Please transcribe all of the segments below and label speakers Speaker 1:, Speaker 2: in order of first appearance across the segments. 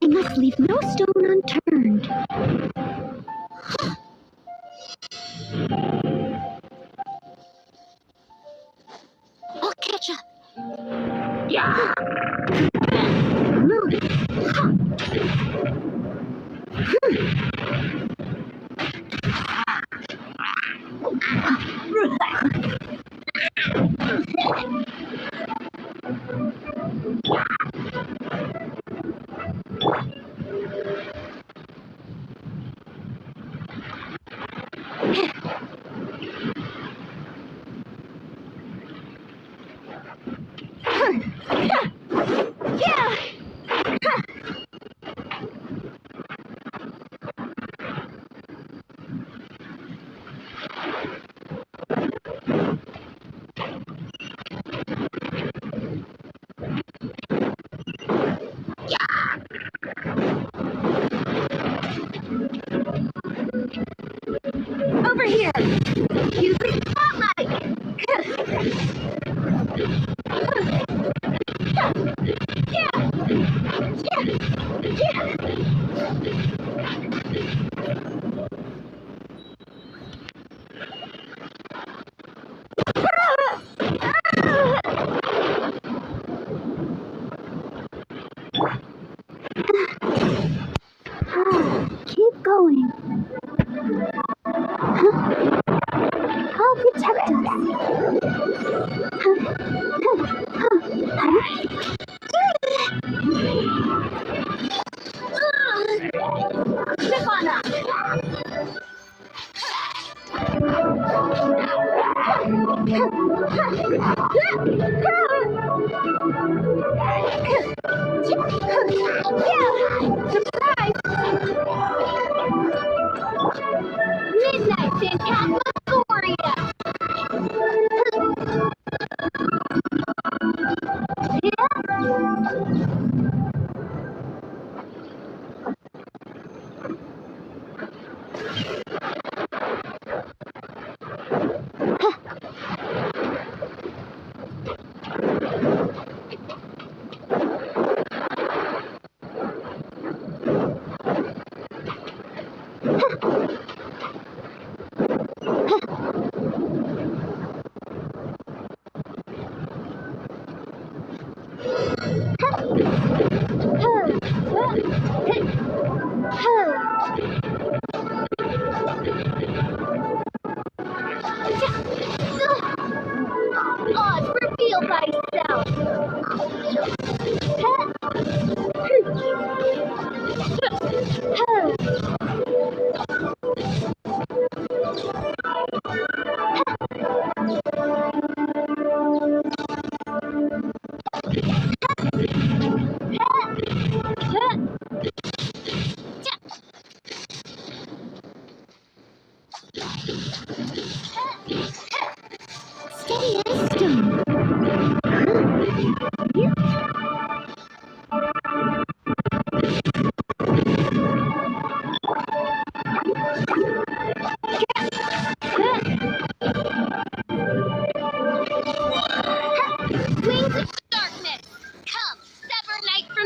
Speaker 1: I must leave no stone unturned. I'll catch up. Yeah. Over here! Use the spotlight! Keep going. I'll protect us. Step on up. Surprise! Midnight's in California.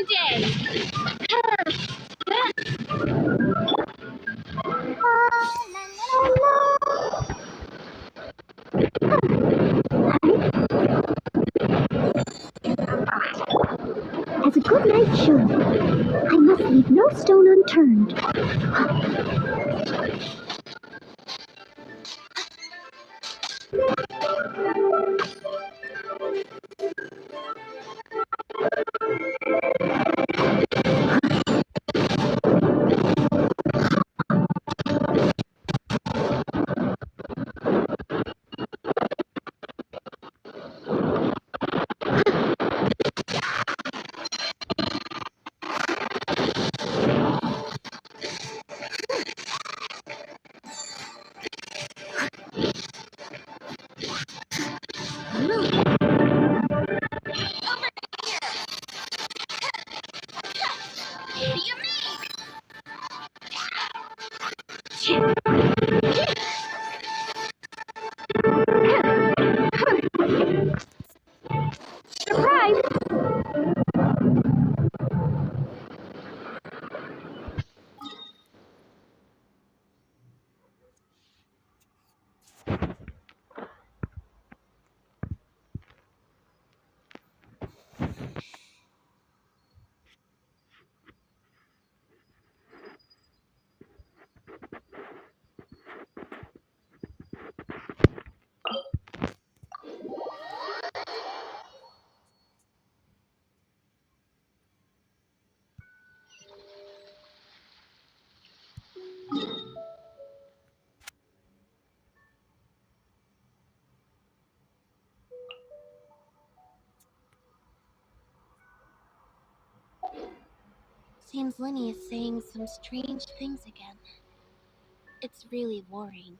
Speaker 1: day. As a good night show, I must leave no stone unturned. Surprise!
Speaker 2: Seems Lenny is saying some strange things again. It's really worrying.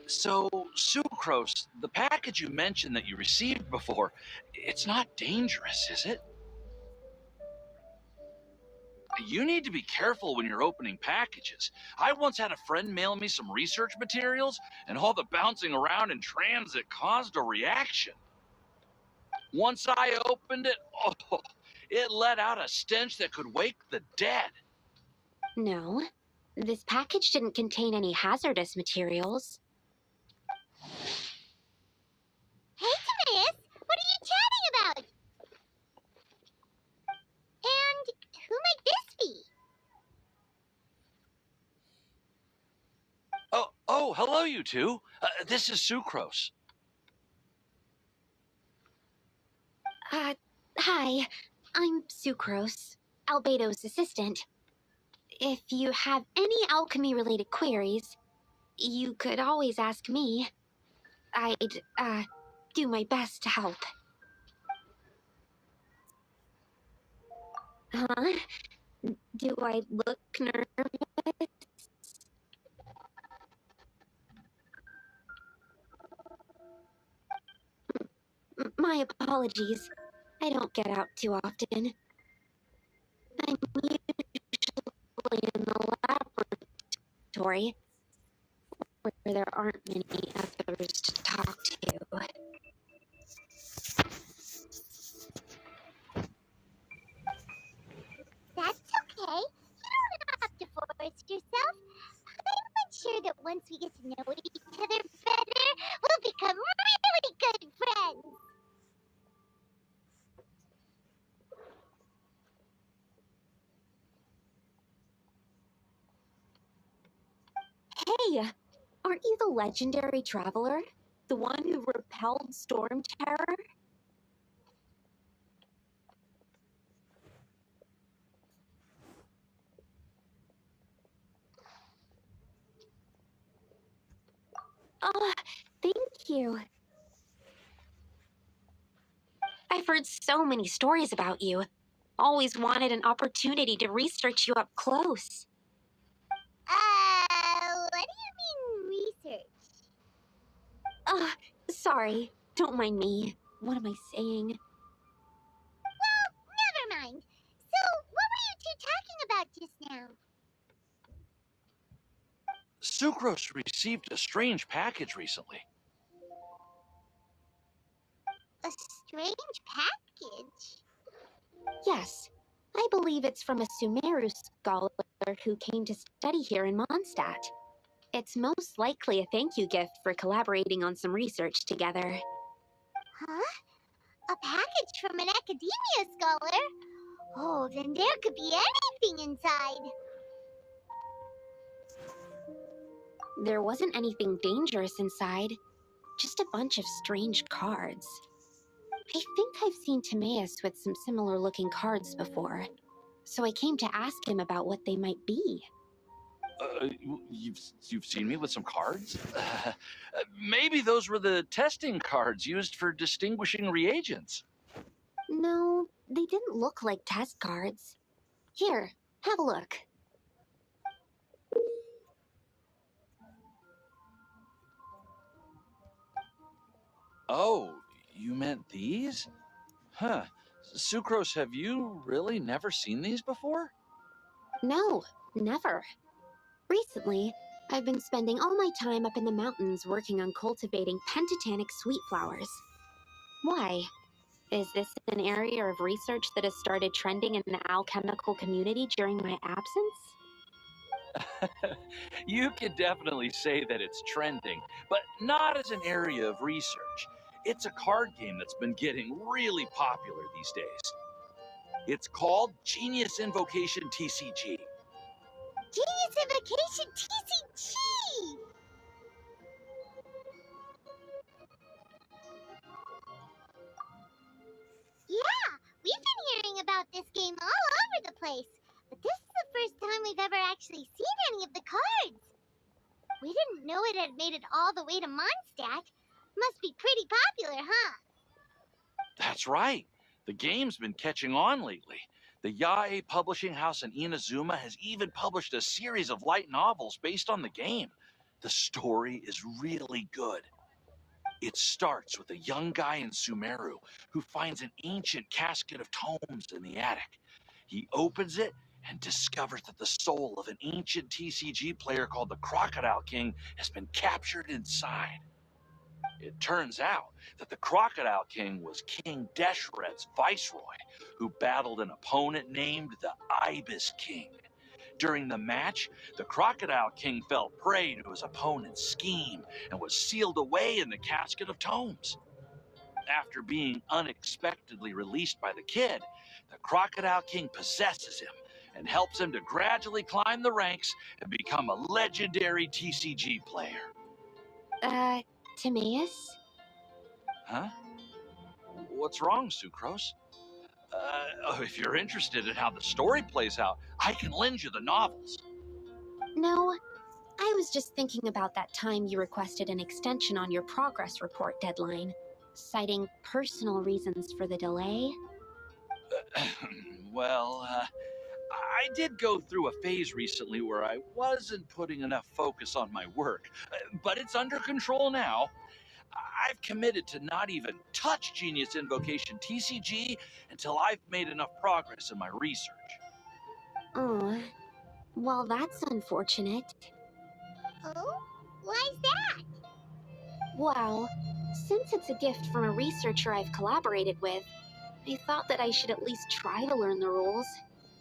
Speaker 3: So, Sucrose, the package you mentioned that you received before, it's not dangerous, is it? You need to be careful when you're opening packages. I once had a friend mail me some research materials, and all the bouncing around in transit caused a reaction. Once I opened it, oh, it let out a stench that could wake the dead.
Speaker 2: No, this package didn't contain any hazardous materials.
Speaker 4: Hey, Timaeus! What are you chatting about? And who might this be?
Speaker 3: Oh, hello, you two. This is Sucrose.
Speaker 2: Hi. I'm Sucrose, Albedo's assistant. If you have any alchemy-related queries, you could always ask me. I'd, do my best to help. Huh? Do I look nervous? My apologies. I don't get out too often. I'm usually in the laboratory, where there aren't many others to talk to.
Speaker 4: we get to know each other better, we'll become really good friends.
Speaker 2: Hey, aren't you the legendary traveler? The one who repelled storm terror? Thank you. I've heard so many stories about you. Always wanted an opportunity to research you up close.
Speaker 4: What do you mean research?
Speaker 2: Sorry. Don't mind me. What am I saying?
Speaker 4: Never mind. So, what were you two talking about just now?
Speaker 3: Sucrose received a strange package recently.
Speaker 4: A strange package?
Speaker 2: Yes. I believe it's from a Sumeru scholar who came to study here in Mondstadt. It's most likely a thank you gift for collaborating on some research together.
Speaker 4: Huh? A package from an academia scholar? Oh, then there could be anything inside.
Speaker 2: There wasn't anything dangerous inside, just a bunch of strange cards. I think I've seen Timaeus with some similar looking cards before, so I came to ask him about what they might be.
Speaker 3: You've seen me with some cards? Maybe those were the testing cards used for distinguishing reagents.
Speaker 2: No, they didn't look like test cards. Here, have a look.
Speaker 3: Oh, you meant these? Huh. Sucrose, have you really never seen these before?
Speaker 2: No, never. Recently, I've been spending all my time up in the mountains working on cultivating pentatonic sweet flowers. Why? Is this an area of research that has started trending in the alchemical community during my absence?
Speaker 3: You could definitely say that it's trending, but not as an area of research. It's a card game that's been getting really popular these days. It's called Genius Invocation TCG.
Speaker 4: Genius Invocation TCG! Yeah, we've been hearing about this game all over the place, but this is the first time we've ever actually seen any of the cards. We didn't know it had made it all the way to Mondstadt. Must be pretty popular, huh?
Speaker 3: That's right. The game's been catching on lately. The Yae publishing house in Inazuma has even published a series of light novels based on the game. The story is really good. It starts with a young guy in Sumeru who finds an ancient casket of tomes in the attic. He opens it and discovers that the soul of an ancient TCG player called the Crocodile King has been captured inside. It turns out that the Crocodile King was King Deshret's viceroy, who battled an opponent named the Ibis King. During the match, the Crocodile King fell prey to his opponent's scheme and was sealed away in the casket of tomes. After being unexpectedly released by the kid, the Crocodile King possesses him and helps him to gradually climb the ranks and become a legendary TCG player.
Speaker 2: Timaeus?
Speaker 3: Huh? What's wrong, Sucrose? If you're interested in how the story plays out, I can lend you the novels.
Speaker 2: No, I was just thinking about that time you requested an extension on your progress report deadline, citing personal reasons for the delay.
Speaker 3: Well, I did go through a phase recently where I wasn't putting enough focus on my work, but it's under control now. I've committed to not even touch Genius Invocation TCG until I've made enough progress in my research.
Speaker 2: Oh, well, that's unfortunate.
Speaker 4: Oh? Why's that?
Speaker 2: Well, since it's a gift from a researcher I've collaborated with, I thought that I should at least try to learn the rules.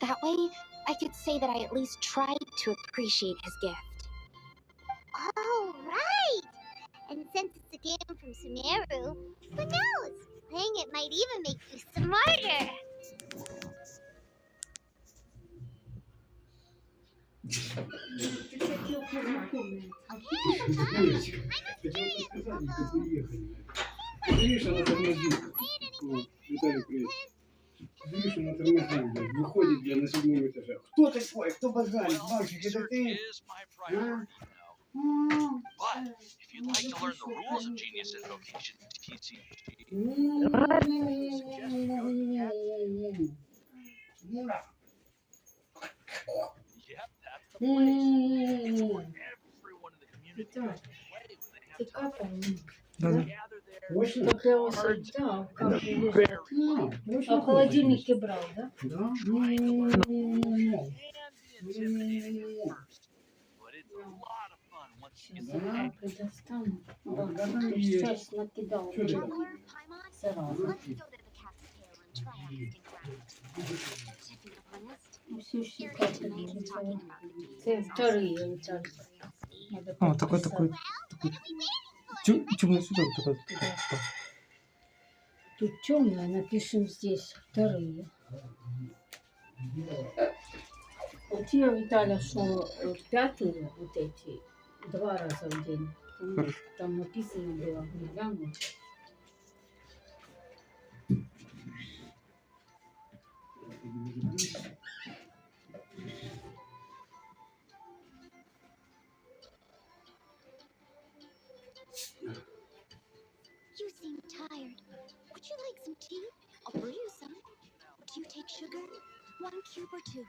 Speaker 2: That way, I could say that I at least tried to appreciate his gift.
Speaker 4: Oh, And since it's a game from Sumeru, who knows? Playing it might even make you smarter.
Speaker 5: Видишь, она тормозит. Виталий, привет. Видишь, она тормозит, блядь. Выходит, блядь, на 7-м этаже. Кто такой? Кто базарит? Мальчик, это ты?
Speaker 3: Is my priority, you know. But if you'd like to learn the rules of Genius Invocation TCG, yep, that's the place. It's where everyone in the community goes to play when they have time. Gather there.
Speaker 5: Очень?
Speaker 6: Как я да, как
Speaker 5: Очень.
Speaker 6: А в холодильнике брал, да?
Speaker 5: Да?
Speaker 3: Can be intimidating at first, but it's a lot of fun once you get the
Speaker 6: Да,
Speaker 3: hang.
Speaker 6: предостану.
Speaker 5: Вот
Speaker 6: Да,
Speaker 5: она
Speaker 6: ты
Speaker 5: есть.
Speaker 6: сейчас накидал.
Speaker 5: Что ты там?
Speaker 2: Traveler, Paimon,
Speaker 6: Сразу.
Speaker 2: let's go to the cat's tail and try out the ground. To be honest,
Speaker 6: Ну, все
Speaker 2: hearing
Speaker 6: щекоты
Speaker 2: tonight
Speaker 6: будут.
Speaker 2: talking about the game
Speaker 6: Це
Speaker 2: is
Speaker 6: вторые
Speaker 2: also
Speaker 6: Виталий.
Speaker 2: curiosity.
Speaker 6: Надо
Speaker 7: А, такой.
Speaker 6: подписать.
Speaker 4: What are we waiting for?
Speaker 7: Темный цветок такой.
Speaker 6: Тут темное, напишем здесь вторые. Вот я, Виталя, что пятые вот эти 2 раза в день.
Speaker 7: Хорошо.
Speaker 6: Там написано было, не гляну.
Speaker 2: You seem tired. Would you like some tea? I'll brew you some. Do you take sugar? 1 cube or 2?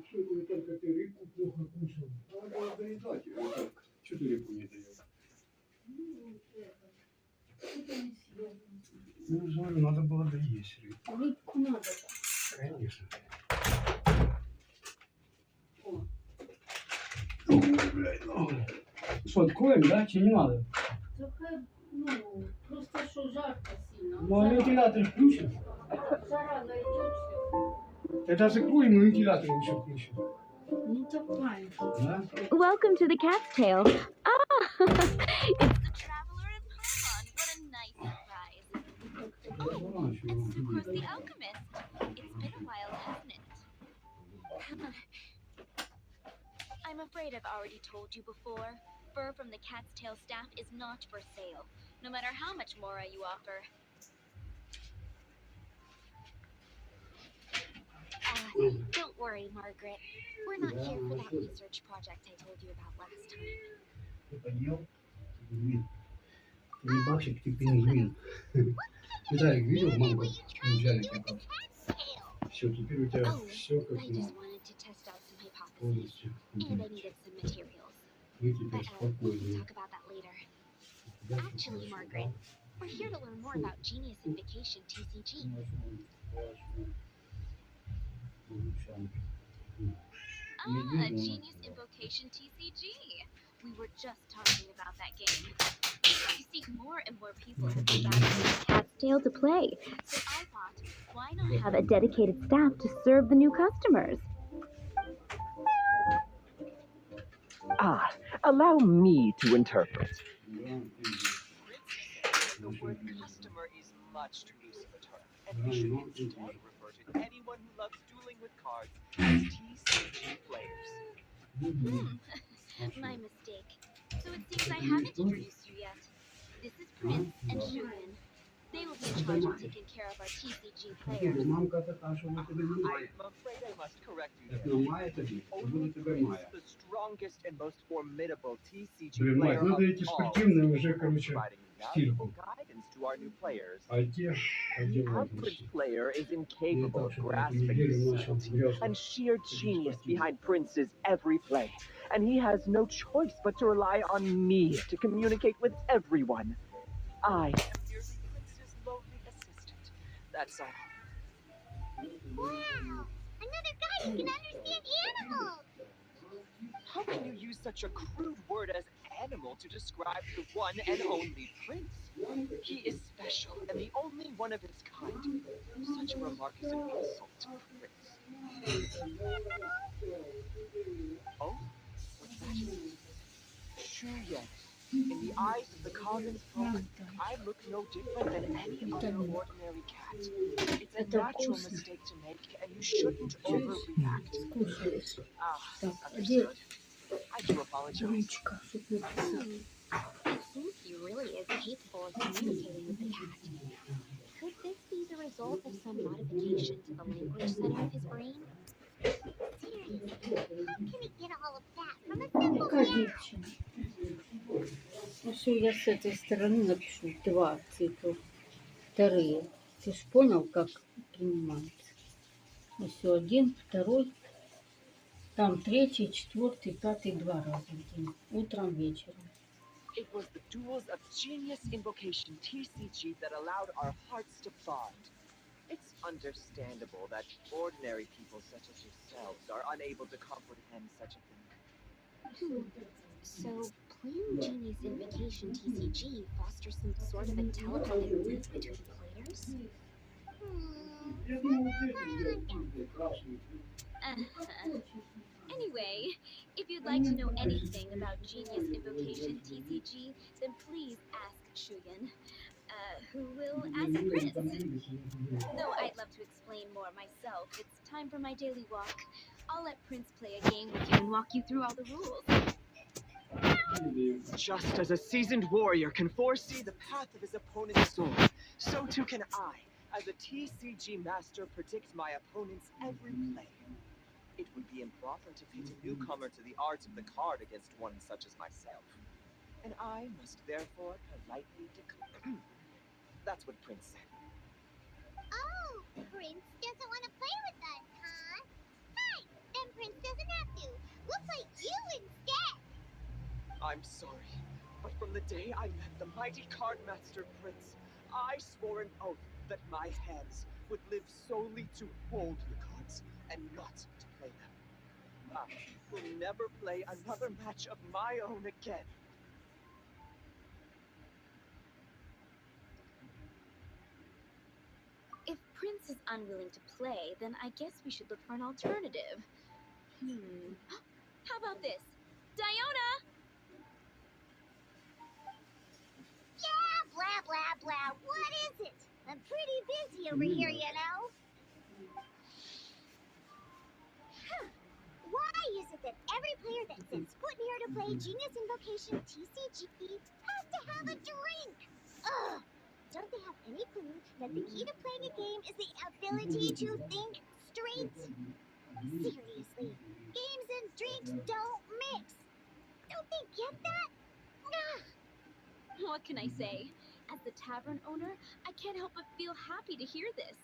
Speaker 5: Что ты, только ты рыбку плохо кушал? Надо было доедать ее, Виталька. Что ты рыбку не даешь? Ну, говорю, надо было доесть рыбку.
Speaker 6: Рыбку надо.
Speaker 5: Конечно. Ой, блядь, ну. Что, откроем, да? Че не надо?
Speaker 6: Такая, ну, просто что жарко сильно.
Speaker 5: Ну, а вентилятор включен?
Speaker 6: Жара найдет все.
Speaker 5: Это закроем, и вентилятор еще включен.
Speaker 6: Ну, давай.
Speaker 5: Да?
Speaker 1: Welcome to the cat's tail. Ah,
Speaker 2: The Traveler and Paimon. What a nice surprise.
Speaker 5: Ну,
Speaker 2: And Sucrose the Alchemist. It's been a while, hasn't it? I'm afraid I've already told you before. Fur from the cat's tail staff is not for sale, no matter how much more you offer. Don't worry, Margaret. We're not here for that research project I told you about last time.
Speaker 5: Ты поел? Пингвин. Ты не бабчик, ты пингвин. Виталик, видел мамку? Взяли как Все, теперь у тебя
Speaker 2: Oh,
Speaker 5: все как
Speaker 2: I
Speaker 5: надо.
Speaker 2: just wanted to test out some hypotheses,
Speaker 5: Полностью.
Speaker 2: and I needed some materials.
Speaker 5: Вы
Speaker 2: But
Speaker 5: теперь
Speaker 2: we can
Speaker 5: спокойны.
Speaker 2: talk about that later.
Speaker 5: Да, всё
Speaker 2: Actually,
Speaker 5: хорошо,
Speaker 2: Margaret, we're here to learn more about Genius Invocation TCG. Ah, Genius Invocation TCG. We were just talking about that game. You see, more and more people have been gathering
Speaker 1: cat's tail to play.
Speaker 2: so I thought, why not
Speaker 1: Have a dedicated staff to serve the new customers.
Speaker 8: Ah, allow me to interpret.
Speaker 9: The word customer is much too loose of a term, and we should instead refer to anyone who loves dueling with cards as TCG players.
Speaker 2: My mistake. So it seems I haven't introduced you yet. This is Prince and Shuyin. They will be in charge of taking care of our TCG
Speaker 5: Тільки
Speaker 2: players.
Speaker 5: мамка така, що вона тебе не має.
Speaker 9: I'm afraid I must correct you
Speaker 5: Як
Speaker 9: there.
Speaker 5: не має тобі, то буде
Speaker 9: Only
Speaker 5: тебе
Speaker 9: Prince,
Speaker 5: має.
Speaker 9: the strongest and most formidable TCG
Speaker 5: Блин,
Speaker 9: player
Speaker 5: мать, надо
Speaker 9: of
Speaker 5: эти
Speaker 9: all,
Speaker 5: спортивные уже,
Speaker 9: is
Speaker 5: короче,
Speaker 9: providing
Speaker 5: стильку.
Speaker 9: valuable guidance to our new players.
Speaker 5: А те
Speaker 9: The
Speaker 5: одевать
Speaker 9: average
Speaker 5: начали.
Speaker 9: player is
Speaker 5: Я
Speaker 9: incapable
Speaker 5: так,
Speaker 9: of
Speaker 5: чтобы эту
Speaker 9: grasping the
Speaker 5: неделю начал
Speaker 9: subtlety
Speaker 5: грязно.
Speaker 9: and sheer genius behind Prince's every play, and he has no choice but to rely on me to communicate with everyone. I am merely Prince's lonely assistant. That's all.
Speaker 4: Wow! Another guy who can understand animals!
Speaker 9: How can you use such a crude word as animal to describe the one and only Prince? He is special and the only one of his kind. Such a remark is an insult to Prince. Oh? What's that? Shuyen. In the eyes of the common folk, I look no different than any other ordinary cat. It's a natural mistake to make, and you shouldn't overreact.
Speaker 6: Скушаешь.
Speaker 9: Ah,
Speaker 6: Так,
Speaker 9: understood. I do apologize.
Speaker 6: Ручка, чтоб написать.
Speaker 2: I think he really is capable of communicating with the cat. Could this be the result of some modification to the language center of his brain?
Speaker 4: Seriously, how can he get all of that from a simple
Speaker 6: Какая
Speaker 4: meow?
Speaker 6: девчина? Ну что, я с этой стороны напишу 2 цифры. Вторые. Ты ж понял, как принимается? Еще 1, 2, там 3, 4, 5, 2 раза в день. Утром, вечером.
Speaker 9: It was the duels of Genius Invocation TCG that allowed our hearts to bond. It's understandable that ordinary people such as yourselves are unable to comprehend such a thing.
Speaker 2: So, playing Genie's Invocation TCG fosters some sort of a telepathic link between players?
Speaker 5: Я думал, вот эти где красные.
Speaker 2: Anyway, if you'd like to know anything about Genius Invocation TCG, then please ask Shuyan, who will ask Prince. Though I'd love to explain more myself, it's time for my daily walk. I'll let Prince play a game with you and walk you through all the rules.
Speaker 9: Just as a seasoned warrior can foresee the path of his opponent's sword, so too can I, as a TCG master, predict my opponent's every play. It would be improper to pit a newcomer to the art of the card against one such as myself. And I must therefore politely decline. That's what Prince said.
Speaker 4: Oh, Prince doesn't want to play with us, huh? Fine, then Prince doesn't have to. We'll play you instead.
Speaker 9: I'm sorry, but from the day I met the mighty card master Prince, I swore an oath that my hands would live solely to hold the cards and not to play them. I will never play another match of my own again.
Speaker 2: If Prince is unwilling to play, then I guess we should look for an alternative. How about this? Diona!
Speaker 4: Yeah, blah, blah, blah. What is it? I'm pretty busy over here, you know. Why is it that every player that sets foot in here to play Genius Invocation TCG has to have a drink? Ugh! Don't they have any clue that the key to playing a game is the ability to think straight? Seriously, games and drinks don't mix. Don't they get that? Ugh.
Speaker 2: What can I say? As the tavern owner, I can't help but feel happy to hear this.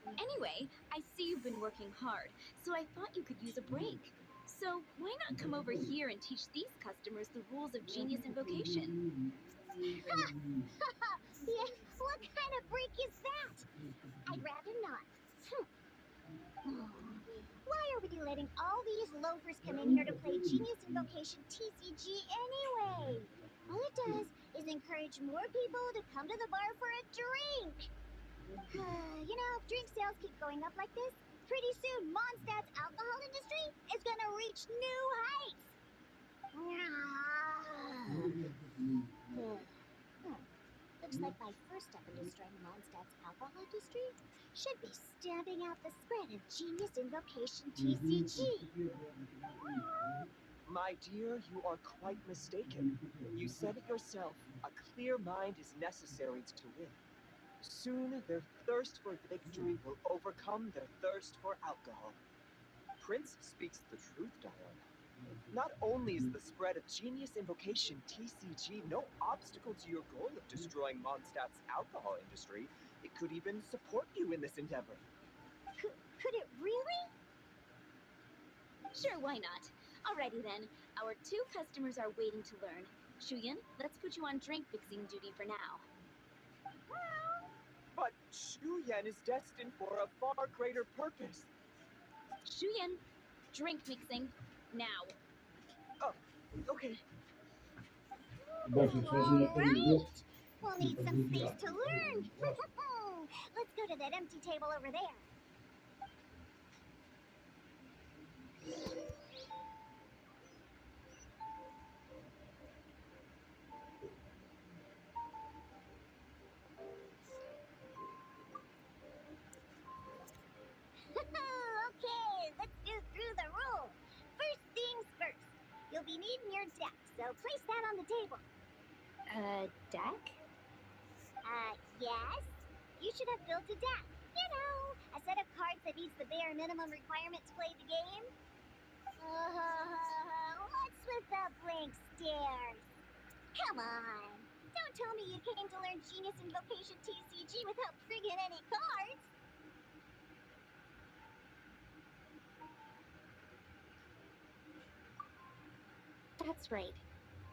Speaker 2: Anyway, I see you've been working hard, so I thought you could use a break. So why not come over here and teach these customers the rules of Genius Invocation?
Speaker 4: Yeah, what kind of break is that? I'd rather not. Why are we letting all these loafers come in here to play Genius Invocation TCG anyway? All it does is encourage more people to come to the bar for a drink. You know, if drink sales keep going up like this, pretty soon Mondstadt's alcohol industry is gonna reach new heights. Looks like my first step in destroying Mondstadt's alcohol industry should be stamping out the spread of Genius Invocation TCG.
Speaker 9: My dear, you are quite mistaken. You said it yourself, a clear mind is necessary to win. Soon, their thirst for victory will overcome their thirst for alcohol. Prince speaks the truth, Diana. Not only is the spread of Genius Invocation TCG no obstacle to your goal of destroying Mondstadt's alcohol industry, it could even support you in this endeavor.
Speaker 2: Could it really? Sure, why not? Alrighty then. Our 2 customers are waiting to learn. Shuyan, let's put you on drink fixing duty for now.
Speaker 9: But Shuyan is destined for a far greater purpose.
Speaker 2: Shuyan, drink mixing now.
Speaker 9: Oh, okay.
Speaker 5: Бачу, сразу на полигон.
Speaker 4: We'll need some space to learn. Let's go to that empty table over there. Okay, let's go through the rules. First things first. You'll be needing your deck, so place that on the table.
Speaker 2: Deck?
Speaker 4: Yes. You should have built a deck. You know, a set of cards that meets the bare minimum requirement to play the game. What's with the blank stares? Come on. Don't tell me you came to learn Genius Invocation TCG without friggin' any cards.
Speaker 2: That's right.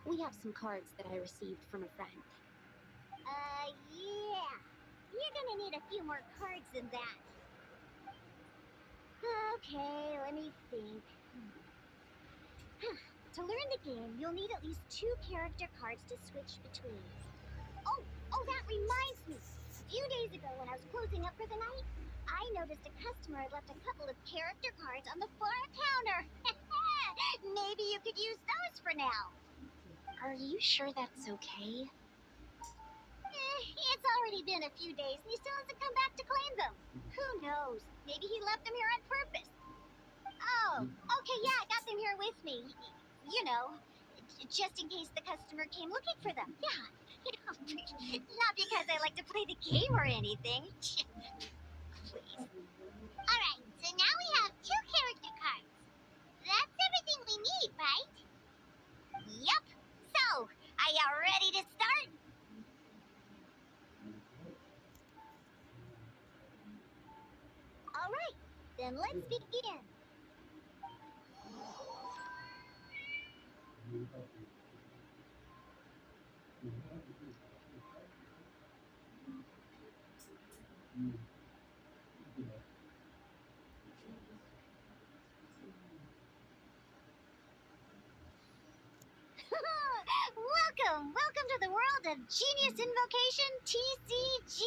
Speaker 2: We have some cards that I received from a friend.
Speaker 4: Yeah. You're gonna need a few more cards than that. Okay, let me think. To learn the game, you'll need at least 2 character cards to switch between. Oh, that reminds me. A few days ago when I was closing up for the night, I noticed a customer had left a couple of character cards on the far counter. Maybe you could use those for now.
Speaker 2: Are you sure that's okay?
Speaker 4: It's already been a few days and he still hasn't come back to claim them. Who knows? Maybe he left them here on purpose. Oh, okay, yeah, I got them here with me. You know, just in case the customer came looking for them. Yeah. Not because I like to play the game or anything. Please. Alright, so now we have 2 character cards. That's everything we need, right? Yup. So, are you ready to start? Alright, then let's begin. Welcome to the world of Genius Invocation TCG.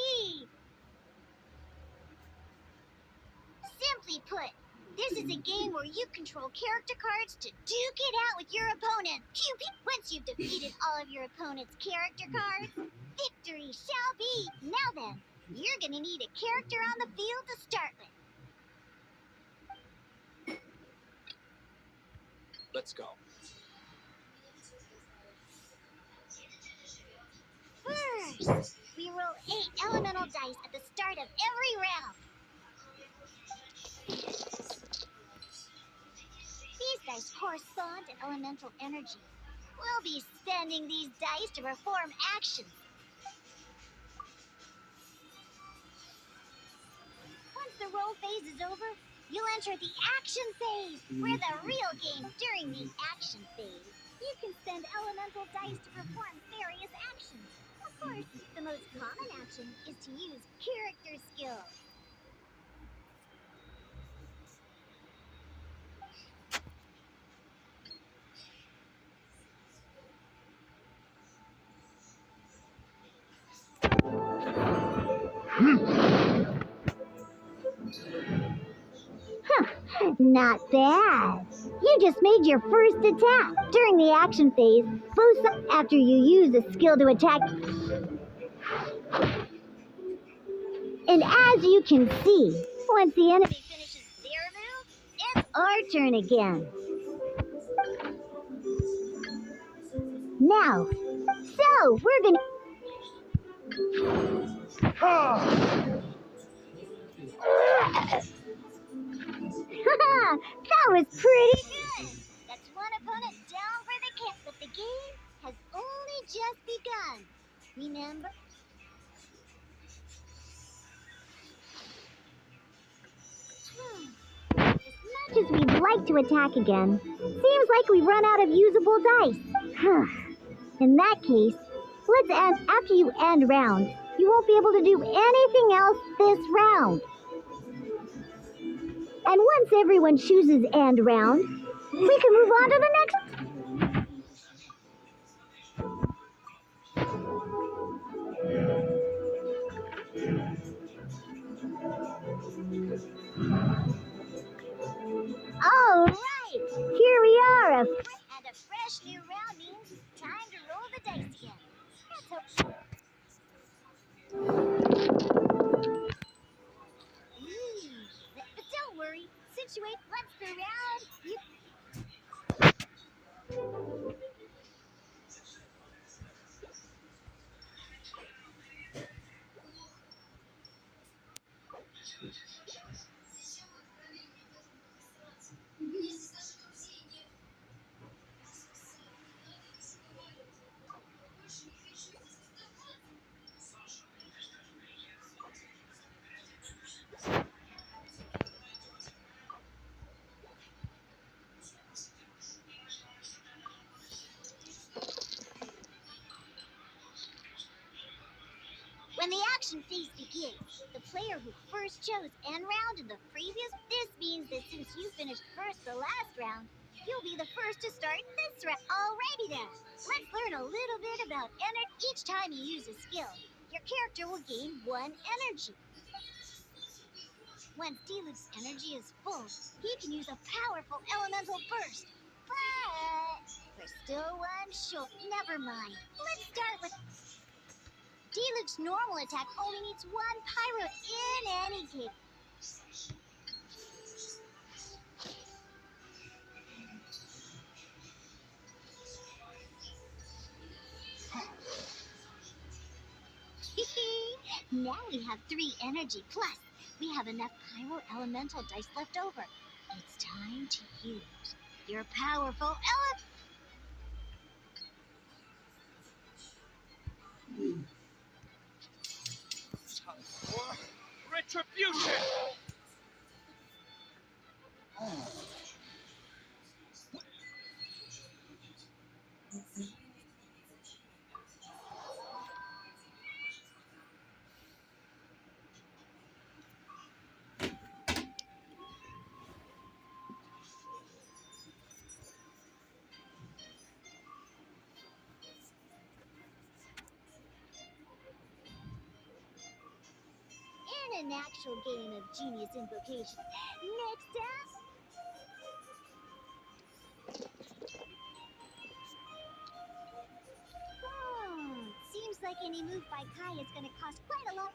Speaker 4: Simply put, this is a game where you control character cards to duke it out with your opponent. Pew, pew. Once you've defeated all of your opponent's character cards, victory shall be. Now then, you're gonna need a character on the field to start with.
Speaker 9: Let's go.
Speaker 4: First, we roll 8 elemental dice at the start of every round. These dice correspond to elemental energy. We'll be spending these dice to perform actions. Once the roll phase is over, you'll enter the action phase, where the real game during the action phase. You can spend elemental dice to perform various actions. Of course, the most common action is to use character skills. Not bad. You just made your first attack. During the action phase, boost up after you use a skill to attack. And as you can see, once the enemy finishes their move, it's our turn again. Now, so we're gonna... That was pretty good. That's one opponent down for the count, but the game has only just begun. Remember? As much as we'd like to attack again, seems like we've run out of usable dice. In that case, let's end after you end round. You won't be able to do anything else this round. And once everyone chooses end round, we can move on to the next. All right, here we are, and a fresh new round means time to roll the dice again. Let's hope. But don't worry, since you ate once per round, you. When the action phase begins, the player who first chose end round in the previous. This means that since you finished first the last round, you'll be the first to start this round. Alrighty then, let's learn a little bit about energy. Each time you use a skill, your character will gain 1 energy. Once Deluxe's energy is full, he can use a powerful elemental burst. But there's still one short. Never mind. Let's start with Deluxe's normal attack only needs 1 pyro in any case. Now we have 3 energy plus. We have enough pyro elemental dice left over. It's time to use your powerful
Speaker 3: Retribution!
Speaker 4: in an actual game of genius invocation. Next up. Seems like any move by Kai is going to cost quite a lot.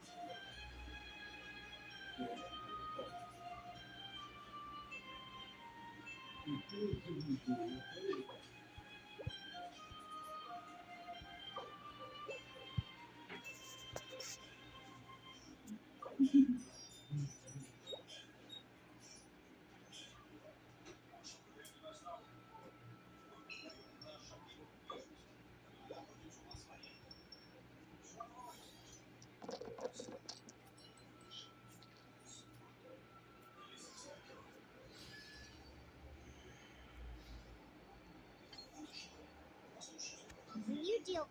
Speaker 4: When you deal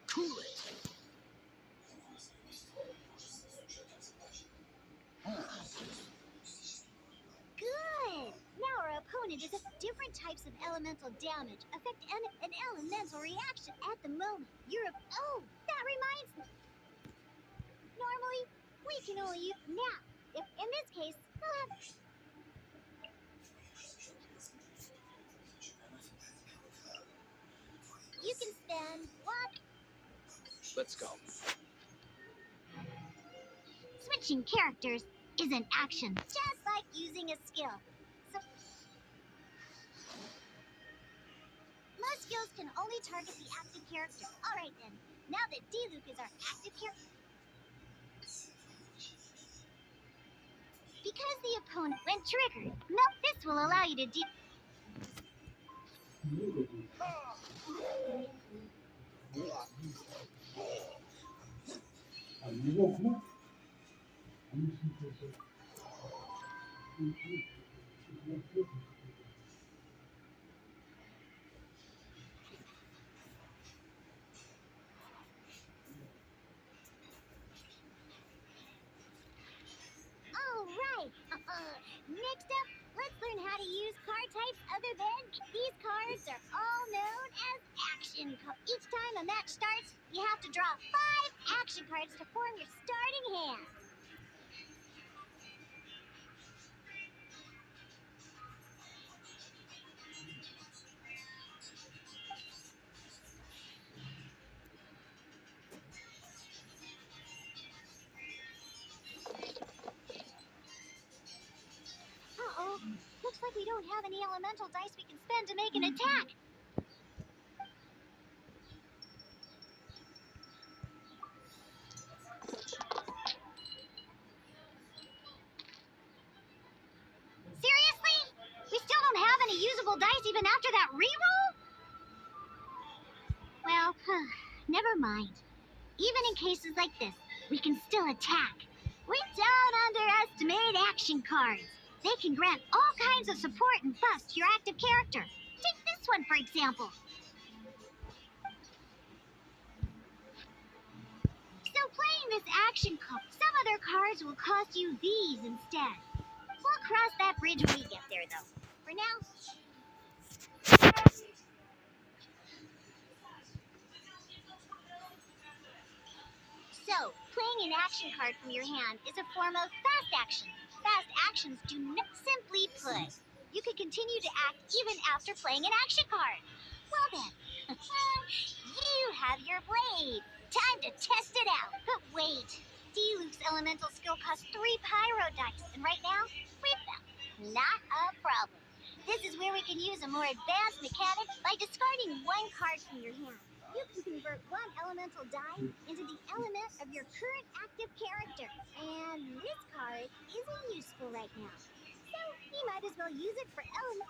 Speaker 3: Cool it.
Speaker 4: Good! Now our opponent is different types of elemental damage affect an elemental reaction at the moment. Oh, that reminds me. Normally, we can only use now. If in this case, we'll have. You can spend one.
Speaker 3: Let's go.
Speaker 4: Switching characters is an action, just like using a skill. So, Most skills can only target the active character. Alright then, now that D-Luke is our active character... Because the opponent went triggered, this will allow you to do...
Speaker 5: А его клуб,
Speaker 4: Alright! Next up, let's learn how to use card types other than... These cards are all known as action cards. Each time a match starts, you have to draw 5 action cards to form your starting hand. Uh-oh. Looks like we don't have any elemental dice we can spend to make an attack. Seriously? We still don't have any usable dice even after that reroll? Well, never mind. Even in cases like this, we can still attack. We don't underestimate action cards. They can grant all kinds of support and buffs to your active character. Take this one, for example. So playing this action card, some other cards will cost you these instead. We'll cross that bridge when we get there, though. For now... So, playing an action card from your hand is a form of fast action. Fast actions do not simply put. You can continue to act even after playing an action card. Well then, you have your blade. Time to test it out. But wait, D-Luke's elemental skill costs 3 pyro dice, and right now, we've found not a problem. This is where we can use a more advanced mechanic by discarding 1 card from your hand. You can convert 1 elemental die into the element of your current active character. And this card isn't useful right now. So you might as well use it for element.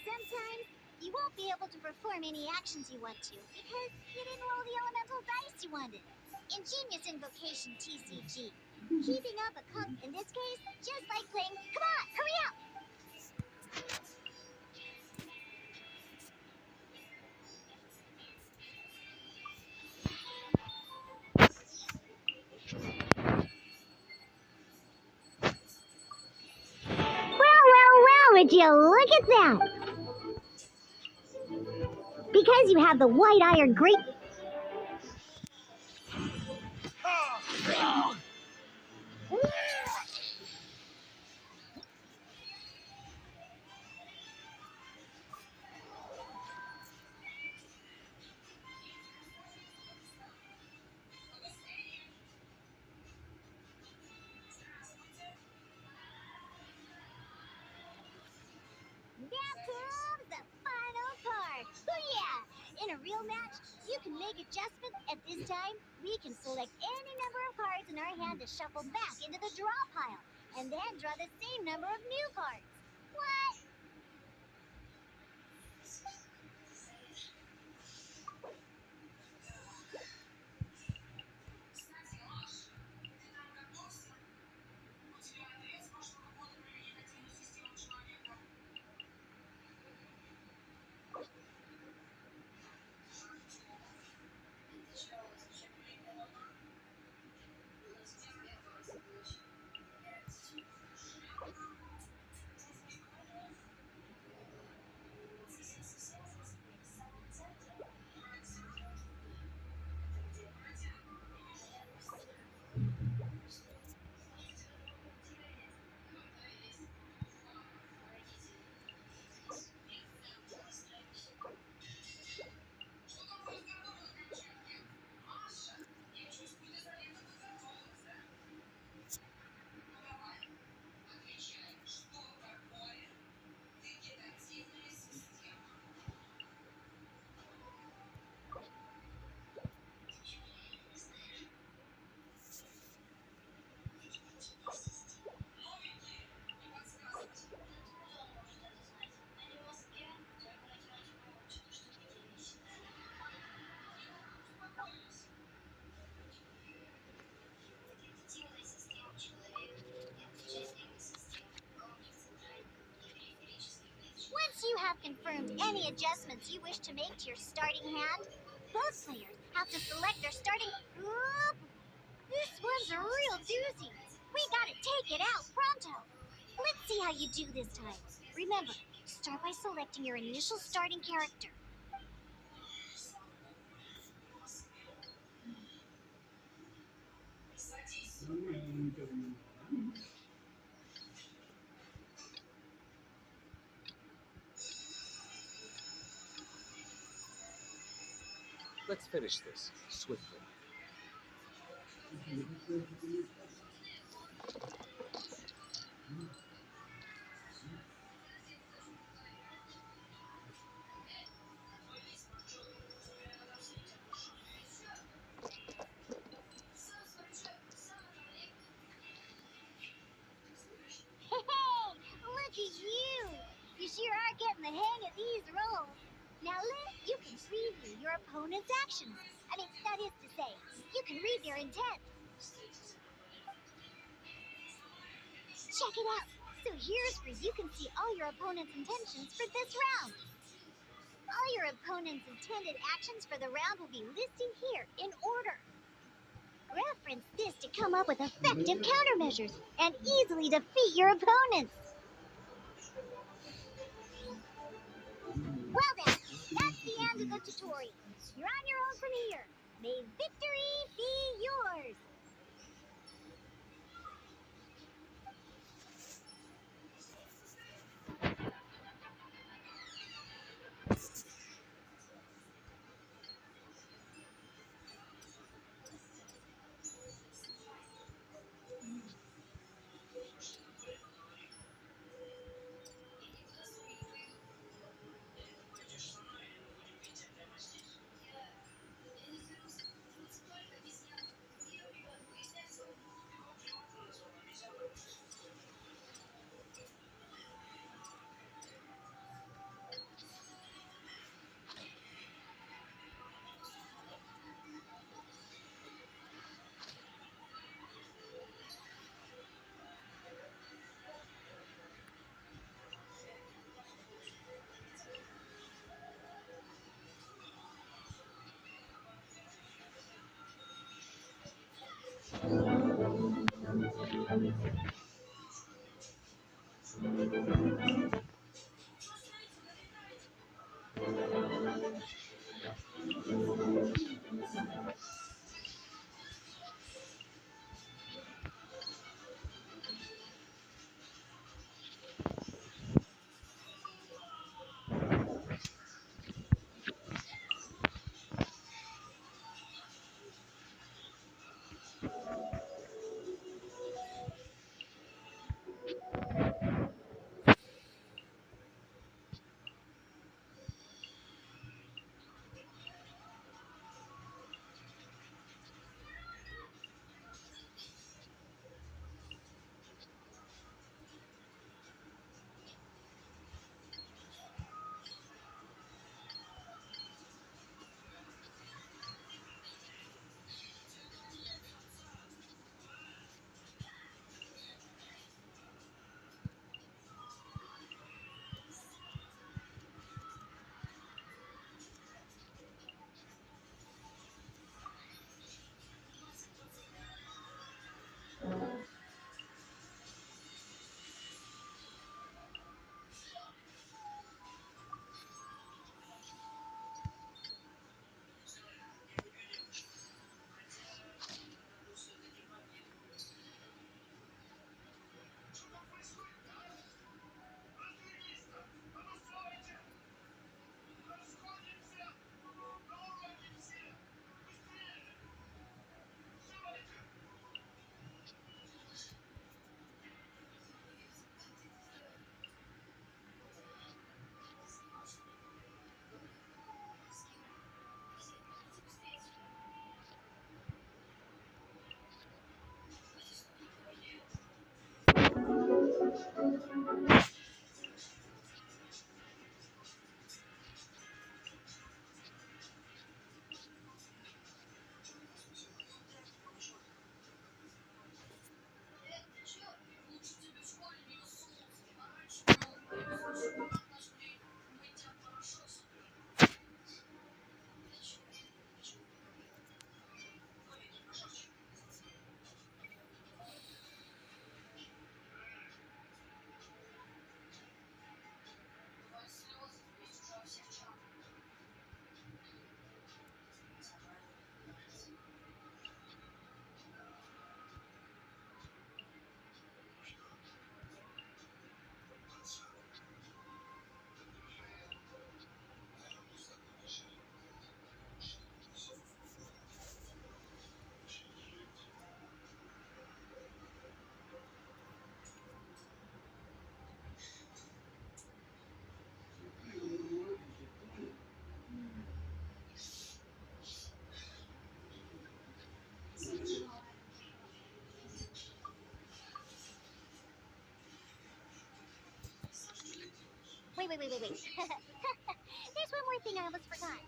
Speaker 4: Sometimes you won't be able to perform any actions you want to because you didn't roll the elemental dice you wanted. Ingenious invocation, TCG. Keeping up a in this case, just like playing. Come on, hurry up! Well, would you look at that? Because you have the white iron great... Now comes the final part. Oh yeah! In a real match, you can make adjustments. At this time, we can select any number of cards in our hand to shuffle back into the draw pile, and then draw the same number of new cards. What? confirmed any adjustments you wish to make to your starting hand, both players have to select their starting... Oop! This one's a real doozy. We gotta take it out pronto. Let's see how you do this time. Remember, start by selecting your initial starting character.
Speaker 9: Let's finish this swiftly.
Speaker 4: Hey, look at you! You sure are getting the hang of these rolls. Now, Liz, you can preview your opponent's actions. I mean, that is to say, you can read their intent. Check it out. So here's where you can see all your opponent's intentions for this round. All your opponent's intended actions for the round will be listed here in order. Reference this to come up with effective countermeasures and easily defeat your opponents. Well then, that's the end of the tutorial. You're on your own from here. May victory be yours. wait. There's one more thing I almost forgot.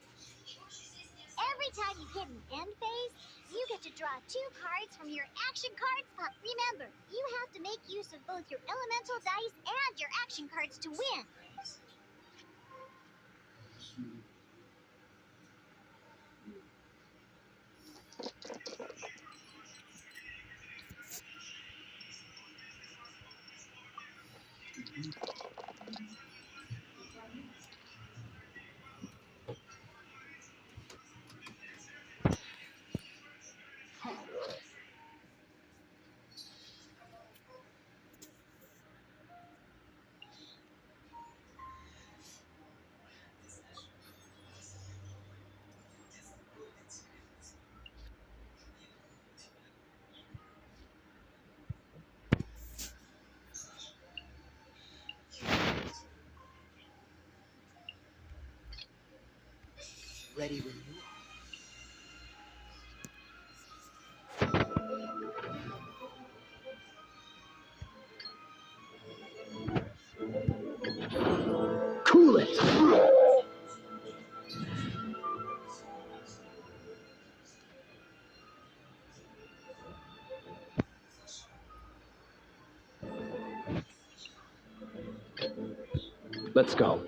Speaker 4: Every time you hit an end phase, you get to draw 2 cards from your action cards. Remember, you have to make use of both your elemental dice and your action cards to win.
Speaker 9: Ready when you
Speaker 8: Cool it! Let's go.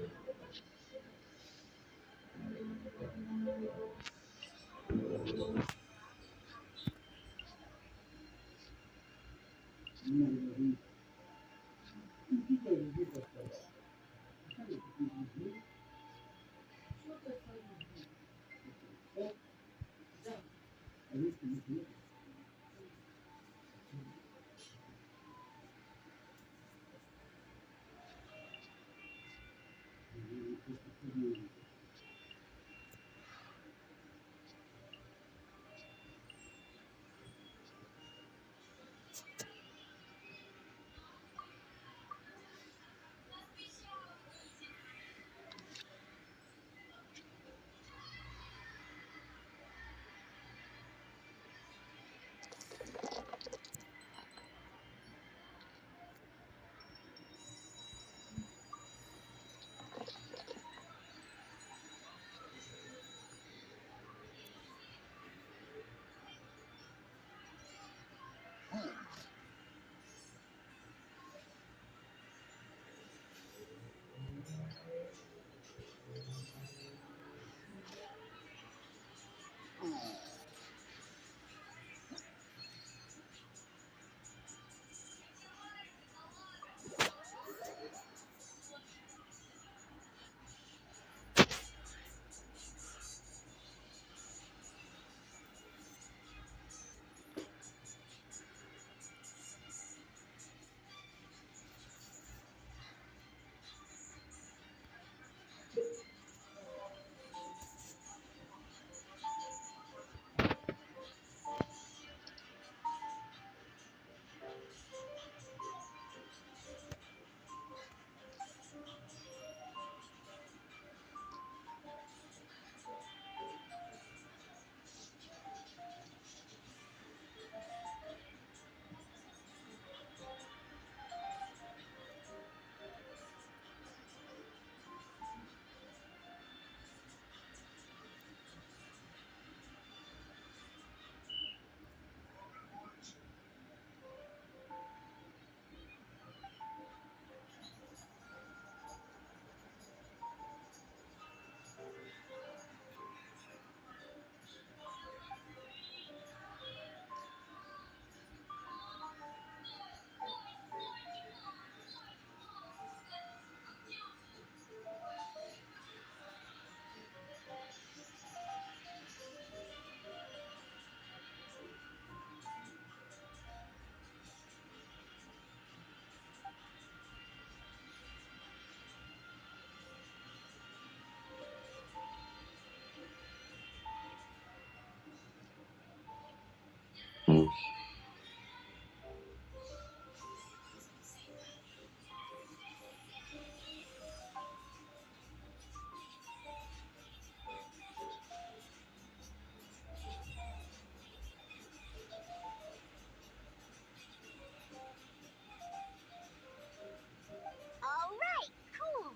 Speaker 4: All right, cool.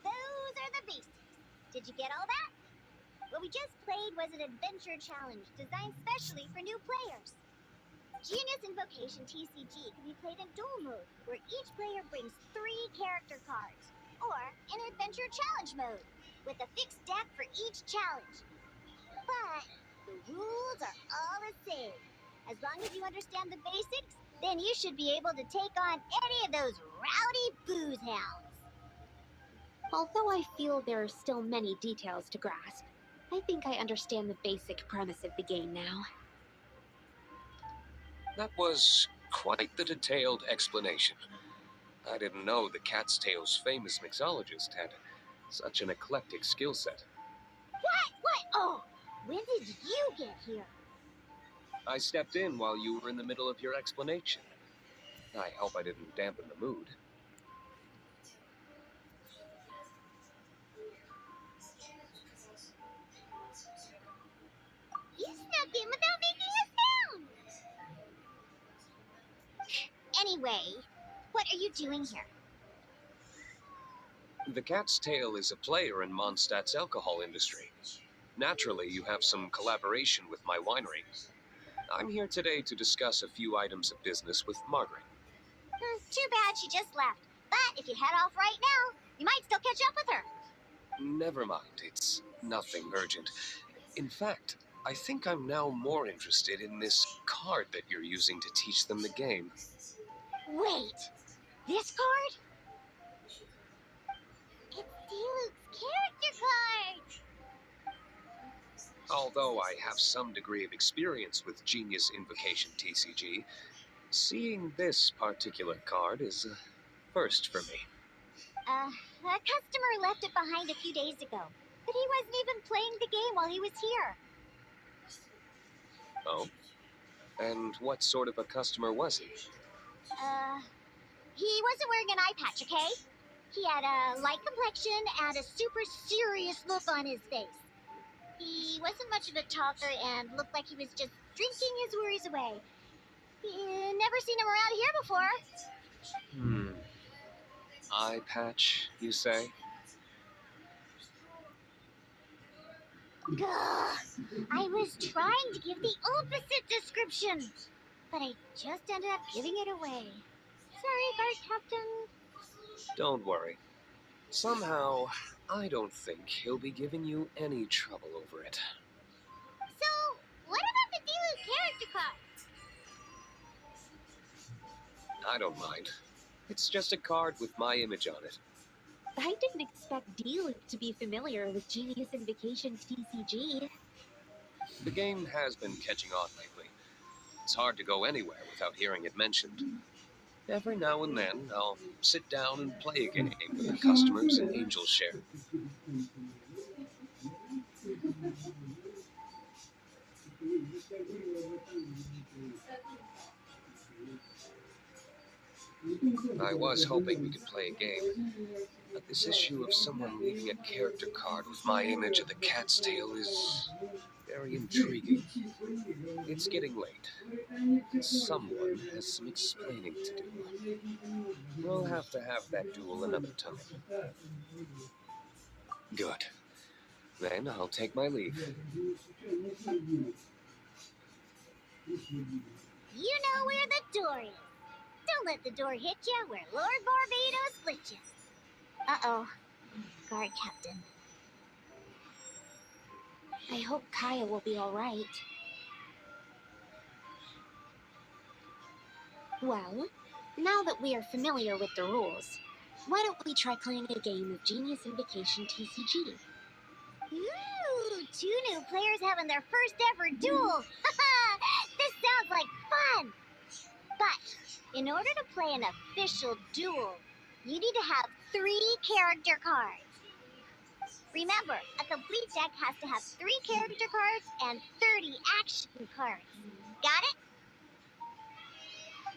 Speaker 4: The played was an adventure challenge designed specially for new players. Genius Invocation TCG can be played in duel mode, where each player brings 3 character cards, or in adventure challenge mode, with a fixed deck for each challenge. But the rules are all the same. As long as you understand the basics, then you should be able to take on any of those rowdy booze hounds.
Speaker 2: Although I feel there are still many details to grasp, I think I understand the basic premise of the game now.
Speaker 7: That was quite the detailed explanation. I didn't know the Cat's Tail's famous mixologist had such an eclectic skill set.
Speaker 4: What? Oh, when did you get here?
Speaker 7: I stepped in while you were in the middle of your explanation. I hope I didn't dampen the mood.
Speaker 4: You snuck in without making a sound! Anyway, what are you doing here?
Speaker 7: The Cat's Tail is a player in Mondstadt's alcohol industry. Naturally, you have some collaboration with my winery. I'm here today to discuss a few items of business with Margaret.
Speaker 4: Too bad she just left. But if you head off right now, you might still catch up with her.
Speaker 7: Never mind, it's nothing urgent. In fact, I think I'm now more interested in this card that you're using to teach them the game.
Speaker 4: Wait, this card? It's Diluc's character card!
Speaker 7: Although I have some degree of experience with Genius Invocation TCG, seeing this particular card is a first for me.
Speaker 4: A customer left it behind a few days ago, but he wasn't even playing the game while he was here.
Speaker 7: Oh? And what sort of a customer was he?
Speaker 4: He wasn't wearing an eye patch, okay? He had a light complexion and a super serious look on his face. He wasn't much of a talker and looked like he was just drinking his worries away. Never seen him around here before.
Speaker 7: Eye patch, you say?
Speaker 4: Gah, I was trying to give the opposite description, but I just ended up giving it away. Sorry, guard captain.
Speaker 7: Don't worry. Somehow, I don't think he'll be giving you any trouble over it.
Speaker 4: So, what about the Diluc character card?
Speaker 7: I don't mind. It's just a card with my image on it.
Speaker 2: I didn't expect Diluc to be familiar with Genius Invocation TCG.
Speaker 7: The game has been catching on lately. It's hard to go anywhere without hearing it mentioned. Every now and then, I'll sit down and play a game with the customers and Angel share. I was hoping we could play a game, but this issue of someone leaving a character card with my image of the Cat's Tail is very intriguing. It's getting late. Someone has some explaining to do. We'll have to have that duel another time. Good. Then I'll take my leave.
Speaker 4: You know where the door is. Don't let the door hit you where Lord Barbados split you. Uh-oh. Guard captain.
Speaker 2: I hope Kaya will be all right. Well, now that we are familiar with the rules, why don't we try playing a game of Genius Invocation TCG?
Speaker 4: Ooh, 2 new players having their first ever duel. This sounds like fun. But in order to play an official duel, you need to have 3 character cards. Remember, a complete deck has to have 3 character cards and 30 action cards. Got it?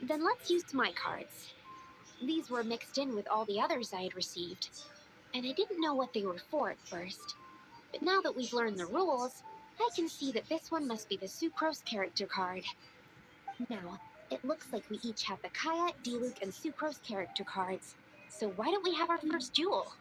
Speaker 2: Then let's use my cards. These were mixed in with all the others I had received, and I didn't know what they were for at first. But now that we've learned the rules, I can see that this one must be the Sucrose character card. Now, it looks like we each have the Kaya, Diluc, and Sucrose character cards. So why don't we have our first duel?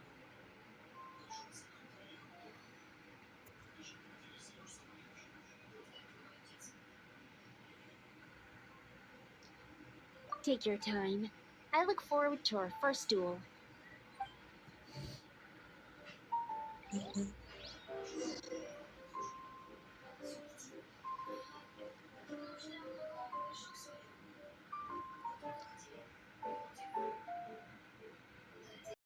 Speaker 2: Take your time. I look forward to our first duel.